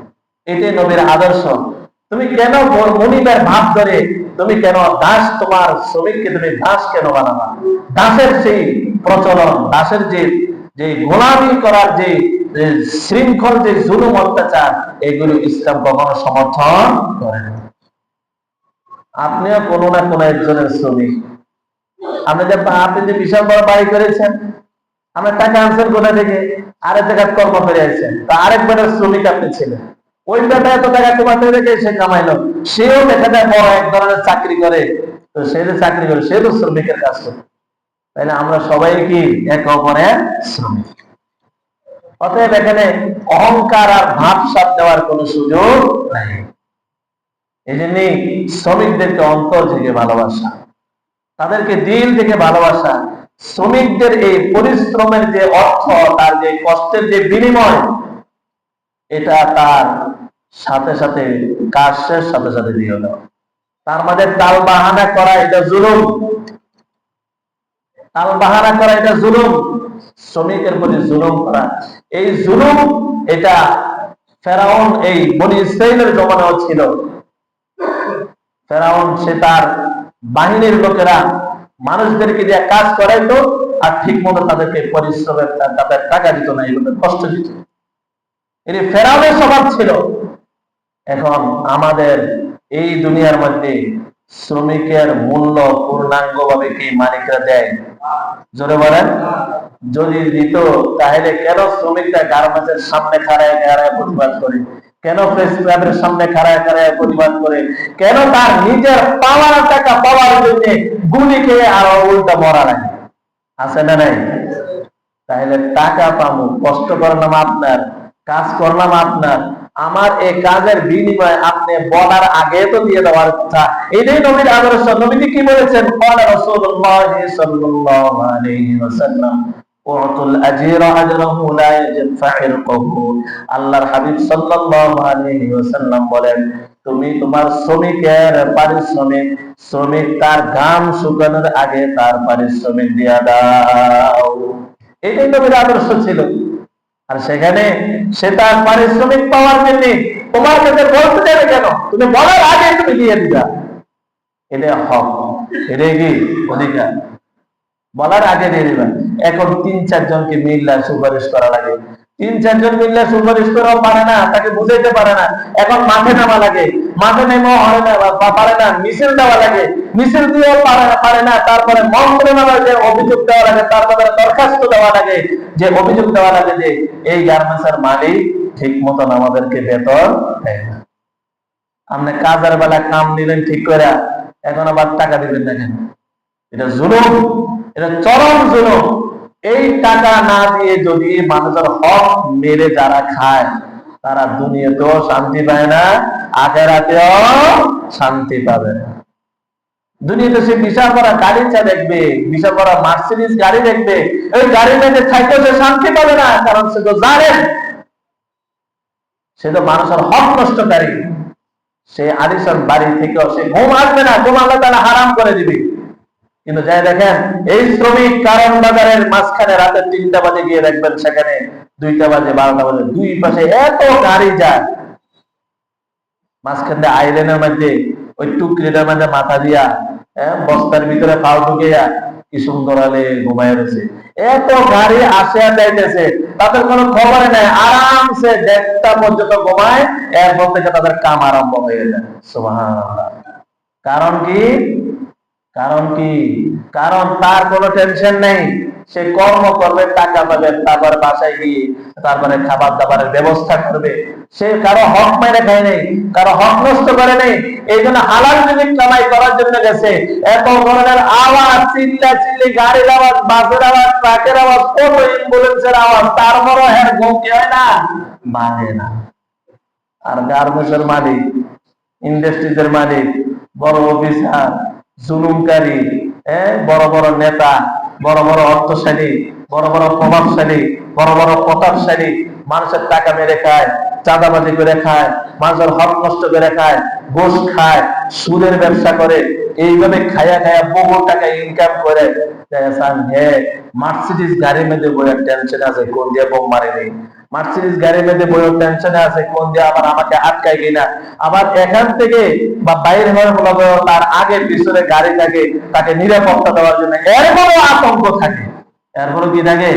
এটাই নবীর আদর্শ। তুমি কেন মনিবের ভাব ধরে তুমি কেন দাস, তোমার শ্রমিককে তুমি দাস কেন বানাবা? দাসের সেই প্রচলন, দাসের যে গোলামি করার যে শৃঙ্খল, যে জুলুম অত্যাচার, এগুলো ইসলাম কখনো সমর্থন করে না। আপনিও কোনো না কোনো একজনের শ্রমিক। আপনি যে বিশাল বড় বাড়ি করেছেন, আপনার টাকা আনছেন কোথা থেকে? আরেক জায়গায় কর্ম করে আসছেন, তা আরেক বেটার শ্রমিক আপনি ছিলেন। ওই বেটা এত টাকা কোথা থেকে সে কামাইলো, সেও দেখা যায় বড় এক ধরনের চাকরি করে, তো সে যে চাকরি করে সে তো শ্রমিকের কাজ করে। তাইলে আমরা সবাই কি এক অপরের শ্রমিক। অতএব এখানে অহংকার আর ভাবসাব দেওয়ার কোন সুযোগ নাই। এই জন্যই শ্রমিকদেরকে অন্তর থেকে ভালোবাসা, তাদেরকে দিল থেকে ভালোবাসা। শ্রমিকদের এই পরিশ্রমের যে অর্থ, তার যে কষ্টের যে বিনিময়, এটা তার সাথে সাথে কাজের সাথে সাথে দিও না। তার মাঝে তাল বাহানা করা এটা জুলুম, তাল বাহানা করা এটা জুলুম, শ্রমিকের প্রতি জুলুম করা এই জুলুম। এটা ফেরাউন এই বনি ইসরাইলের জমানাও ছিল। ফেরাউন সে তার বাহিনীর লোকেরা মানুষদেরকে দিয়ে কাজ করাইতো, আর ঠিক মতো তাদেরকে পরিশ্রমের তাদের টাকা দিত না, এগুলো কষ্ট দিত। এটি ফেরাউনের স্বভাব ছিল। এখন আমাদের এই দুনিয়ার মধ্যে শ্রমিকের মূল্য পূর্ণাঙ্গ ভাবে কি মালিকরা দেয়? জোরে বলেন। যদি দিত তাহলে কেন শ্রমিকরা গার্মেন্টসের সামনে খাড়ায় খাড়ায় প্রতিবাদ করে? কেন প্রেস ক্লাবের সামনে খাড়ায় খাড়ায় প্রতিবাদ করে? কেন তার নিজের পাওয়ার টাকা পাওয়ার জন্য গুলি খেয়ে আর উল্টা মরা লাগে? আছে না নাই? তাহলে টাকা পাবো, কষ্ট করলাম আপনার, কাজ করলাম আপনার, আমার এই কাজের বিনিময়ে আপনি বলার আগে তো দিয়ে দেওয়ার কথা। এটাই নবীর আদর্শ। নবীজি কি বলেছেন? ক্বালা রাসূলুল্লাহ সাল্লাল্লাহু আলাইহি ওয়াসাল্লাম উতুল আজীরা আজরাহু লা ইয়াজফা'ল কবুল। আল্লাহর হাবিব সাল্লাল্লাহু আলাইহি ওয়াসাল্লাম বলেন, তুমি তোমার শ্রমিকের পারিশ্রমিক, শ্রমিক তার ঘাম শুকানোর আগে তার পারিশ্রমিক দিয়ে দাও। এটাই নবীর আদর্শ ছিল। আর সেখানে সে তার পারিশ্রমিক পাওয়ার জন্য তোমার কাছে বলতে যাবে কেন? তুমি বলার আগে তুমি দিয়ে দিবা। এটা হক, এটাই কি অধিকার, বলার আগে দিয়ে দিবা। এখন 3-4 জনকে মিল্লা সুপারিশ করা লাগে, 3-4 জন মিল্লা সুপারিশ করাও পারে না, তাকে বুঝাইতে পারে না। এখন মাঠে নামা লাগে, মাঠে নেমেও পারে না, মিছিল দেওয়া লাগে, মিছিল দিয়েও পারে না। তারপরে মন্ত্রণালয়ে যে অভিযোগ দেওয়া লাগে, তারপরে দরখাস্ত দেওয়া লাগে, যে অভিযোগ দেওয়া লাগে যে এই গার্মেন্টসের মালিক ঠিক মতন আমাদেরকে বেতন দেয় না। আপনি কাজের বেলা কাম নিলেন ঠিক করে, এখন আবার টাকা দিবেন না কেন? এটা জুলুম, এটা চরম জুলুম। এই টাকা না দিয়ে যদি মানুষের হক মেরে যারা খায়, তারা দুনিয়াতেও শান্তি পায় না, আখিরাতেও শান্তি পাবে না। দুনিয়াতে সে বিশাল করা গাড়ি দেখবে, বিশাল করা মার্সিডিজ গাড়ি দেখবে, ওই গাড়ির মধ্যে থাকতে সে শান্তি পাবে না, কারণ সে তো জানে সে তো মানুষের হক নষ্টকারী। সে আলিশান বাড়ি থেকেও সে ঘুম আসবে না, ঘুম আল্লাহ তাআলা হারাম করে দিবে। কিন্তু যাই দেখেন এই শ্রমিক কারণ বাজারের মাঝখানে রাতে 3টা বাজে গিয়ে দেখবেন সেখানে 2টা বাজে 12টা বাজে দুই পাশে এত গাড়ি যায়, মাঝখানে আইলেনের মধ্যে ওই টুকরিটার মধ্যে মাথা দিয়া বস্তার ভিতরে পাও ঢুকিয়া কি সুন্দর আলে ঘুমায় রয়েছে। এত গাড়ি আসে যাইতেছে, তাদের কোনো খবর নাই, আরামসে 1:30টা পর্যন্ত ঘুমায়, এরপর থেকে তাদের কাম আরম্ভ হয়ে যায়। সুবহানাল্লাহ। কারণ কি? কারণ কি? কারণ তার কোনো টেনশন নেই, সে কর্ম করবে, টাকা পাবে, তারপরে বাসায় গিয়ে তারপরে খাবার দাবারের ব্যবস্থা করবে। সে কারো হক মেরে খায় নেই, কারো হক নষ্ট করে নেই, এই জন্য হালাল রিজিক কামাই করার জন্য গেছে। এত ধরনের আওয়াজ, চিল্লা চিল্লি, গাড়ির আওয়াজ, বাসের আওয়াজ, ট্রাকের আওয়াজ, কত অ্যাম্বুলেন্সের আওয়াজ, তারপরও এর ঘুম কি হয় না? মানে না। আর গার্মেন্টসের মালিক, ইন্ডাস্ট্রিজের মালিক, বড় অফিসার, জুলুমকারী, বড় বড় নেতা, বড় বড় অর্থশালী, বড় বড় প্রভাবশালী, বড় বড় প্রতাপশালী, মানুষের টাকা মেরে খায়, চাঁদাবাজি করে খায়, মানুষের হক নষ্ট করে খায়, ঘুষ খায়, সুদের ব্যবসা করে, এইভাবে খায়া খায়া বহু টাকা ইনকাম করে। মার্সিডিজ গাড়ির মধ্যে বইয়ের টেনশন আছে কোন দিয়ে বোম মারেনি, মার্সিডিজ গাড়ির মধ্যে বইয়ের টেনশনে আছে কোন দিয়ে আবার আমাকে আটকায় কিনা, আবার এখান থেকে বা বাইরে হওয়ার তার আগে পিছনে গাড়ি থাকে, তাকে নিরাপত্তা দেওয়ার জন্য এরপরও আতঙ্ক থাকে। এরপরও কি থাকে?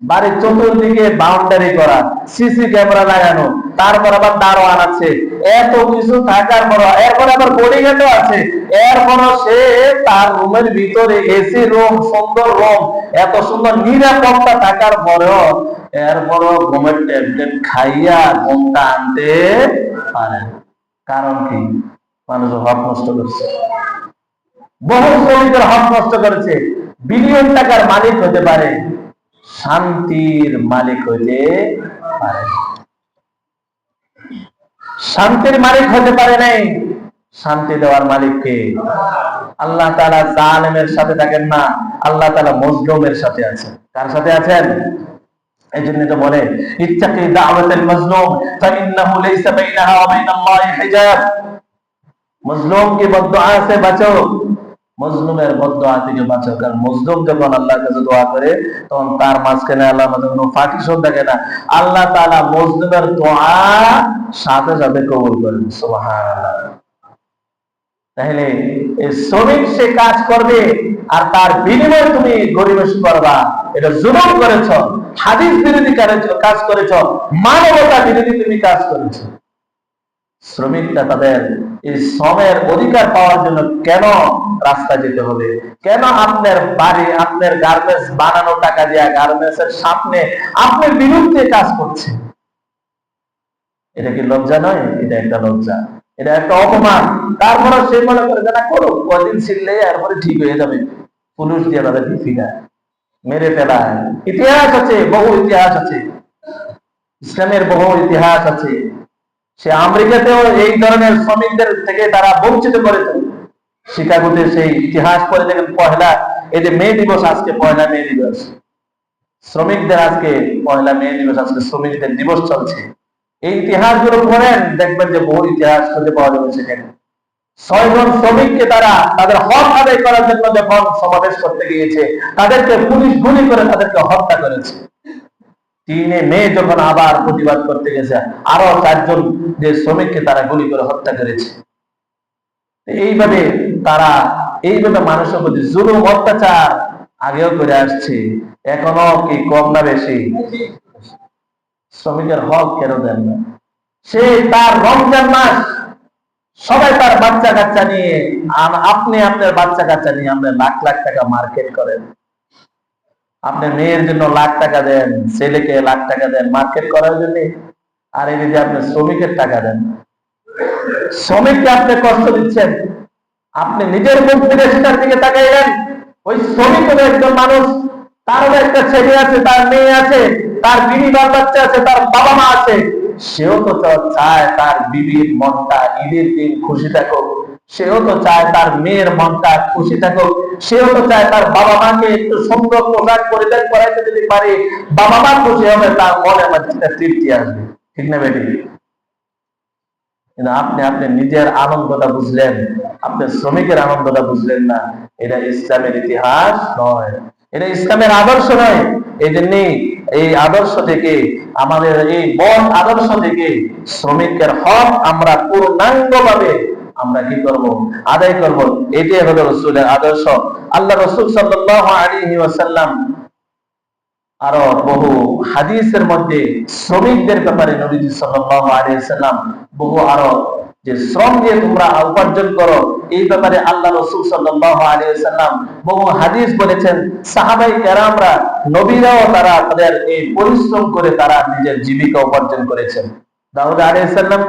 বাড়ির চতুর্দিকে বাউন্ডারি করা, সিসি ক্যামেরা লাগানো, তারপর আবার দারোয়ান আছে, এত কিছু থাকার পর এরপর আবার বডিগার্ডও আছে, এরপরও সে তার রুমের ভিতরে এসি রুম, সুন্দর রুম, এত সুন্দর নিরাপত্তা থাকার পরেও এরপরও ঘুমের ট্যাবলেট খাইয়া ঘুমটা আনতে পারে। কারণ কি? মানুষ হক নষ্ট করছে, বহু শ্রমিকের হক নষ্ট করেছে। বিলিয়ন টাকার মালিক হতে পারে, শান্তির মালিক হতে পারে, শান্তির মালিক হতে পারে নাই। শান্তি দেওয়ার মালিককে আল্লাহ তাআলা জালেমের সাথে থাকেন না, আল্লাহ তাআলা মজলুমের সাথে আছেন। কার সাথে আছেন? এই জন্য তো বলে ইত্তাকি দাওয়াতাল মাজলুম ফাইন্নাহু লাইসা বাইনাহা ওয়া বাইনাল্লাহি হিজাব। মজলুমকে বদদুআ से বাঁচো, মজলুমের বদদুআ থেকে বাঁচো। কারণ মজলুম যখন আল্লাহর কাছে দোয়া করে তখন তার মাঝখানে আল্লাহর মাঝে কোনো পার্টিশন থাকে না, আল্লাহ তাআলা মজলুমের দোয়া সাথে সাথে কবুল করেন। সুবহানাল্লাহ। তাহলে এই শ্রমিক সে কাজ করবে আর তার বিনিময়ে তুমি গরিবেশি করবা, এটা জুলুম করেছ, হাদিস বিরোধী কাজ করেছ, মানবতা বিরোধী তুমি কাজ করেছো। শ্রমিকরা তাদের এই শ্রমের অধিকার পাওয়ার জন্য কেন রাস্তা যেতে হবে? কেন আপনার বাড়ি, আপনার গার্মেন্টস বানানো টাকা দিয়া গার্মেন্টস এর সামনে আপনার বিরুদ্ধে কাজ করছে? এটা কি লজ্জা নয়? এটা একটা লজ্জা, এটা একটা অপমান। তারপরে সে মনে করে যে না করো, কদিন ছিললে এরপরে ঠিক হয়ে যাবে, পুলিশ দিয়ে তাদের ফিরায় মেরে ফেলায়। ইতিহাস আছে, বহু ইতিহাস আছে, ইসলামের বহু ইতিহাস আছে। সে আমেরিকাতেও এই ধরনের শ্রমিকদের থেকে তারা বঞ্চিত করেছে। শিকাগোতে সেই ইতিহাস পড়ে দেখেন, পয়লা এই যে মে দিবস, আজকে পয়লা মে দিবস, শ্রমিকদের আজকে পয়লা মে দিবস, আজকে শ্রমিকদের দিবস চলছে। এই ইতিহাসগুলো পড়েন, দেখবেন যে বহু ইতিহাস খুঁজে পাওয়া যাবে সেখানে। 6 জন শ্রমিককে তারা তাদের হক আদায় করার জন্য যখন সমাবেশ করতে গিয়েছে, তাদেরকে পুলিশ গুলি করে তাদেরকে হত্যা করেছে। 3 মে যখন আবার প্রতিবাদ করতে গেছে, আরো 4 জন যে শ্রমিককে তারা গুলি করে হত্যা করেছে। এইভাবে তারা এইভাবে মানুষের প্রতি জুলুম অত্যাচার আগেও করে আসছে, এখনো কি কম না বেশি? শ্রমিকের হক কেন দেন না? সে তার রমজান মাস, সবাই তার বাচ্চা কাচ্চা নিয়ে, আপনি আপনার বাচ্চা কাচ্চা নিয়ে আপনি লাখ লাখ টাকা মার্কেট করেন, আপনি মেয়ের জন্য লাখ টাকা দেন, ছেলেকে লাখ টাকা দেন মার্কেট করার জন্য। আর এই যে আপনি শ্রমিকের টাকা দেন, শ্রমিককে আপনি কষ্ট দিচ্ছেন, আপনি নিজের মুখ থেকে সেটার দিকে তাকাইলেন। ওই শ্রমিক হলো একজন মানুষ, তারও একটা ছেলে আছে, তার মেয়ে আছে, তার বিবি বাচ্চা আছে, তার বাবা মা আছে। সেও তো চায় তার বিবির মনটা ঈদের দিন খুশি থাকুক, সেও তো চায় তার মেয়ের মনটা খুশি থাকুক, সেও তো চায় তার বাবা মাকে একটু সুন্দর পোশাক পরিধান করাইতে যদি পারে, বাবা মা খুশি হবে, তার মনে মধ্যে তৃপ্তি আসবে। ঠিক না বেটি? কিন্তু আপনি আপনার নিজের আনন্দটা বুঝলেন, আপনার শ্রমিকের আনন্দটা বুঝলেন না। এটা ইসলামের ইতিহাস নয়, এটা ইসলামের আদর্শ নয়। এই জন্যই এই আদর্শ থেকে, আমাদের এই বড় আদর্শ থেকে শ্রমিকের হক আমরা পূর্ণাঙ্গভাবে আমরা কি করব? আদায় করব। এটাই হলো রাসূলের আদর্শ। আল্লাহ রাসূল সাল্লাল্লাহু আলাইহি ওয়াসাল্লাম আরো বহু হাদিসের মধ্যে শ্রমিকদের ব্যাপারে নবীজি সাল্লাল্লাহু আলাইহি ওয়াসাল্লাম বহু আরো যে শ্রম দিয়ে তোমরা উপার্জন করো এই ব্যাপারে আল্লাহ রাসূল সাল্লাল্লাহু আলাইহি ওয়াসাল্লাম বহু হাদিস বলেছেন। সাহাবায়ে কেরামরা নবীরাও তারা তাদের এই পরিশ্রম করে তারা নিজের জীবিকা উপার্জন করেছেন। দাউদ আলাইহিস সালাম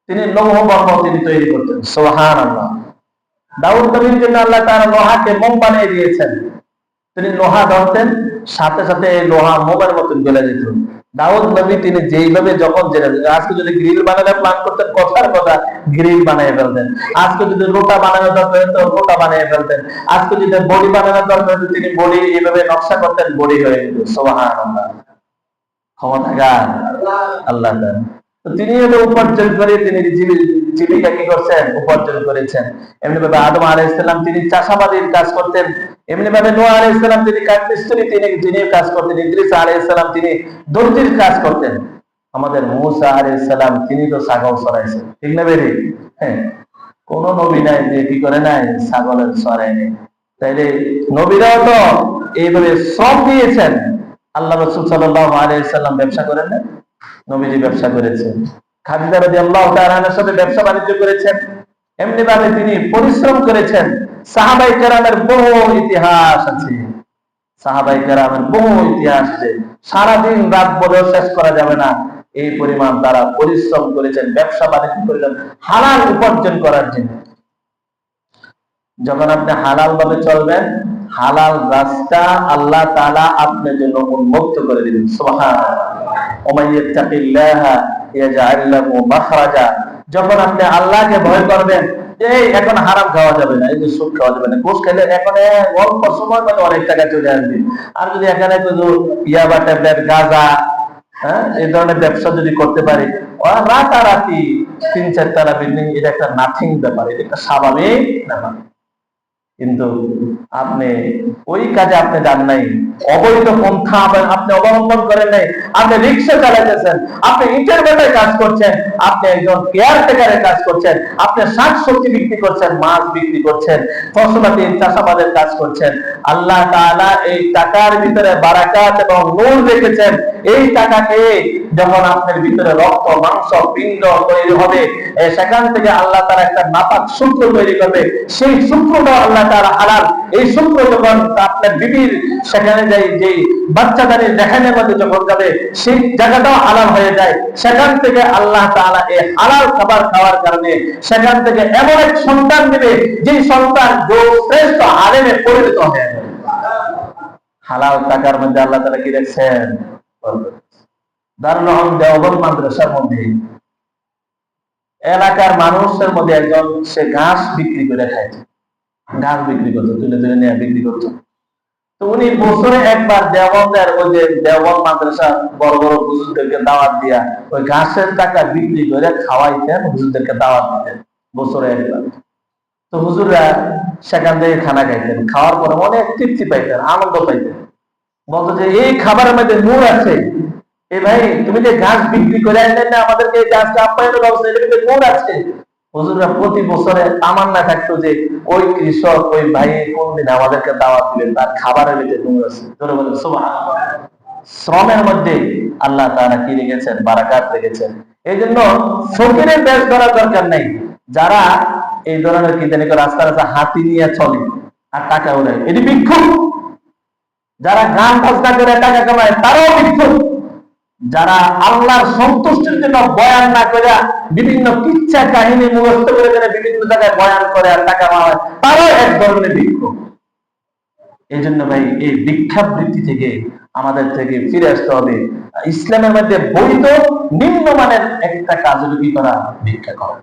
তিনি লৌহ বর্ম তিনি তৈরি করতেন। সুবহানাল্লাহ। দাউদ নবীর জন্য আল্লাহ তাআলা লোহাকে মোম বানিয়ে দিয়েছেন। তিনি লোহা ধরতেন, সাথে সাথে লোহা মোমের মতন গলে যেত। দাউদ নবী তিনি যেইভাবে যখন আজকে যদি গ্রিল বানালে প্ল্যান করতেন, কথার কথা গ্রিল বানিয়ে ফেলতেন। আজকে যদি লোটা বানানো দরকার হতো লোটা বানিয়ে ফেলতেন। আজকে যদি বডি বানানো দরকার হতো তিনি বডি এইভাবে নকশা করতেন, বডি হয়ে যেত। সুবহানাল্লাহ। ক্ষমতাগার আল্লাহ তাআলা। তিনি এত উপার্জন করে তিনি জীবিকা কি করছেন? উপার্জন করেছেন। এমনি ভাবে আদম আলাইহিস সালাম তিনি চাষাবাদের কাজ করতেন। এমনি ভাবে নূহ আলাইহিস সালাম তিনি কাঠমিস্ত্রি তিনি কাজ করতেন। ইদ্রিস আলাইহিস সালাম তিনি দর্জির কাজ করতেন। আমাদের মূসা আলাইহিস সালাম তিনি তো ছাগল চড়াইছেন, ঠিক না বেরি? হ্যাঁ, কোন নবী নাই যে কি করে নাই ছাগলের চড়ায়নি। তাইলে নবীরাও তো এইভাবে শ্রম দিয়েছেন। আল্লাহ রাসূল সাল্লাল্লাহু আলাইহি ওয়াসাল্লাম ব্যবসা করেন না? নবীজি ব্যবসা করেছেন। খাদিজা রাদিয়াল্লাহু তাআলা আনহার সাথে ব্যবসা বাণিজ্য করেছেন। এমনি ভাবে তিনি পরিশ্রম করেছেন। সাহাবায়ে কেরামের বহু ইতিহাস আছে। সাহাবায়ে কেরামের বহু ইতিহাস আছে। সারা দিন রাত বলে শেষ করা যাবে না। এই পরিমাণ তারা পরিশ্রম করেছেন, ব্যবসা বাণিজ্য করেছেন হালাল উপার্জন করার জন্য। যখন আপনি হালাল ভাবে চলবেন, হালাল রাস্তা আল্লাহ তাআলা আপনার জন্য উন্মুক্ত করে দিবেন। সুবহানাল্লাহ। ওমাইয়াত্তাকিল্লাহা ইয়াজআল লাহু মাখরাজা। যখন আপনি আল্লাহকে ভয় করবেন, এই এখন হারাম খাওয়া যাবে না, এই যে সুদ খাওয়া যাবে না, ঘুষ খেলে এখন অল্প সময় মধ্যে অনেক টাকা চলে আসবে। আর যদি এখানে শুধু ইয়াবা ট্যাবলেট, গাঁজা, হ্যাঁ, এই ধরনের ব্যবসা যদি করতে পারি, রাতারাতি 3-4 তলা বিল্ডিং, এটা একটা নাথিং ব্যাপার, এটা একটা স্বাভাবিক ব্যাপার। কিন্তু আপনি ওই কাজে আপনি যান নাই, অবৈধ পন্থা আপনি অবলম্বন করেন নাই। আপনি রিক্সা চালাতেছেন, আপনি ইটের বেটায় কাজ করছেন, আপনি একজন কেয়ারটেকারের কাজ করছেন, আপনি শাকসবজি বিক্রি করছেন, মাছ বিক্রি করছেন, ফসলাদি চাষাবাদের কাজ করছেন। আল্লাহ তাআলা এই টাকার ভিতরে বারাকাত এবং নূর রেখেছেন। এই টাকাকে যখন আপনার ভিতরে রক্ত মাংস পিণ্ড তৈরি হবে, সেখান থেকে আল্লাহ তাআলা একটা নাপাক সূত্র তৈরি করবে। সেই সূত্রটা আল্লাহ তাআলা হালাল। এই সূত্র যখন আপনার বিবির সেখানে যাই, যে বাচ্চাদানির রেহানের মধ্যে যখন যাবে, সেই জায়গাটাও হালাল হয়ে যায়। সেখান থেকে আল্লাহ তাআলা এই হালাল খাবার খাওয়ার কারণে সেখান থেকে এমন এক সন্তান দিবে, যে সন্তান শ্রেষ্ঠ আলেমে পরিণত হয়ে যাবে। হালাল টাকার মধ্যে আল্লাহ তাআলা কি রেখেছেন? দারুল উলুম দেওবন্দ মাদ্রাসার মধ্যে এলাকার মানুষের মধ্যে একজন, সে ঘাস বিক্রি করে খায়, ঘাস বিক্রি করতো, তুলে তুলে নিয়ে বিক্রি করতো। তো উনি বছরে একবার দেওবন্দের ওই যে দেওবন্দ মাদ্রাসা বড় বড় হুজুরদেরকে দাওয়াত দিয়া ওই ঘাসের টাকা বিক্রি করে খাওয়াইতেন, হুজুরদেরকে দাওয়াত দিতেন বছরে একবার। তো হুজুররা সেখান থেকে খানা খাইতেন, খাওয়ার পরে অনেক তৃপ্তি পাইতেন, আনন্দ পাইতেন। বলতো যে এই খাবারের মধ্যে নূর আছে। এই ভাই, তুমি যে ঘাস বিক্রি করে আনলেন না, আমাদেরকে এই ঘাসটা আপ্যায়নের ব্যবস্থা, এর মধ্যে নূর আছে। হুজুররা প্রতি বছরে তামান্না থাকতো যে ওই কৃষক, ওই ভাই কোনদিন আমাদেরকে দাওয়াত দিলেন, তার খাবারের ভিতরে নূর আছে। ধরে বলেন সুবহানাল্লাহ। শ্রমের মধ্যে আল্লাহ তাআলা কি রেখেছেন? বারাকাত রেখেছেন। এই জন্য ফকিরের বেশ করার দরকার নেই। যারা এই ধরনের কি জানি রাস্তা রাস্তা হাতি নিয়ে চলে আর টাকা উড়ায়, এটি ভিক্ষুক। যারা গান বাজনা করে টাকা কামায়, তারাও ভিক্ষুক। যারা আল্লাহর সন্তুষ্টির জন্য বয়ান না করে বিভিন্ন কিচ্ছা কাহিনী মুখস্থ করে বিভিন্ন জায়গায় বয়ান করে আর টাকা কামায়, তারাও এক ধরনের ভিক্ষুক। এই জন্য ভাই, এই ভিক্ষাবৃত্তি থেকে আমাদের থেকে ফিরে আসতে হবে। ইসলামের মধ্যে বৈধ নিম্নমানের একটা কাজ হলো কি করা? ভিক্ষা করা।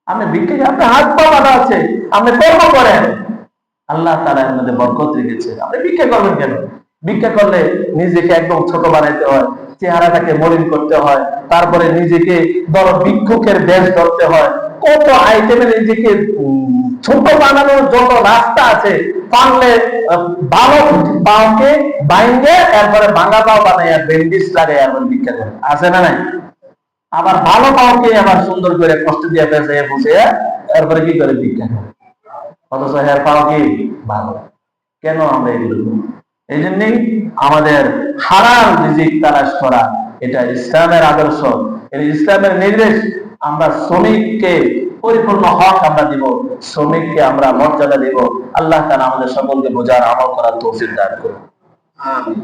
আপনি ভিক্ষা, আপনার হাত পা বাঁধা আছে, আপনি কর্ম করেন, আল্লাহ তাআলা এর মধ্যে বরকত রেখেছে। আপনি ভিক্ষা করবেন কেন? ভিক্ষা করলে নিজেকে একদম ছোট বানাইতে হয়, চেহারাটাকে মলিন করতে হয়, তারপরে নিজেকে বড় ভিক্ষুকের বেশ ধরতে হয়, কত আইটেমে নিজেকে ছোট বানানোর যত রাস্তা আছে। পারলে ভালো পাওকে বাইঙ্গে এরপরে ভাঙা পাও বানাইয়া ব্যান্ডেজ লাগাই আবার ভিক্ষা করে, আছে না নাই? আবার ভালো পাওকে আবার সুন্দর করে কষ্ট দিয়ে পেঁচে তারপরে কি করে ভিক্ষা করে, অথচ হ্যাঁ পাওয়া কি ভালো। কেন আমরা এগুলো করি? এই জন্যই আমাদের হালাল রিজিক তালাশ করা, এটা ইসলামের আদর্শ, এটা ইসলামের নির্দেশ। আমরা শ্রমিককে পরিপূর্ণ হক আমরা দিব, শ্রমিককে আমরা মর্যাদা দিব। আল্লাহ তাআলা আমাদের সকলকে বোঝার আমল করার তৌফিক দান করুন। আমিন।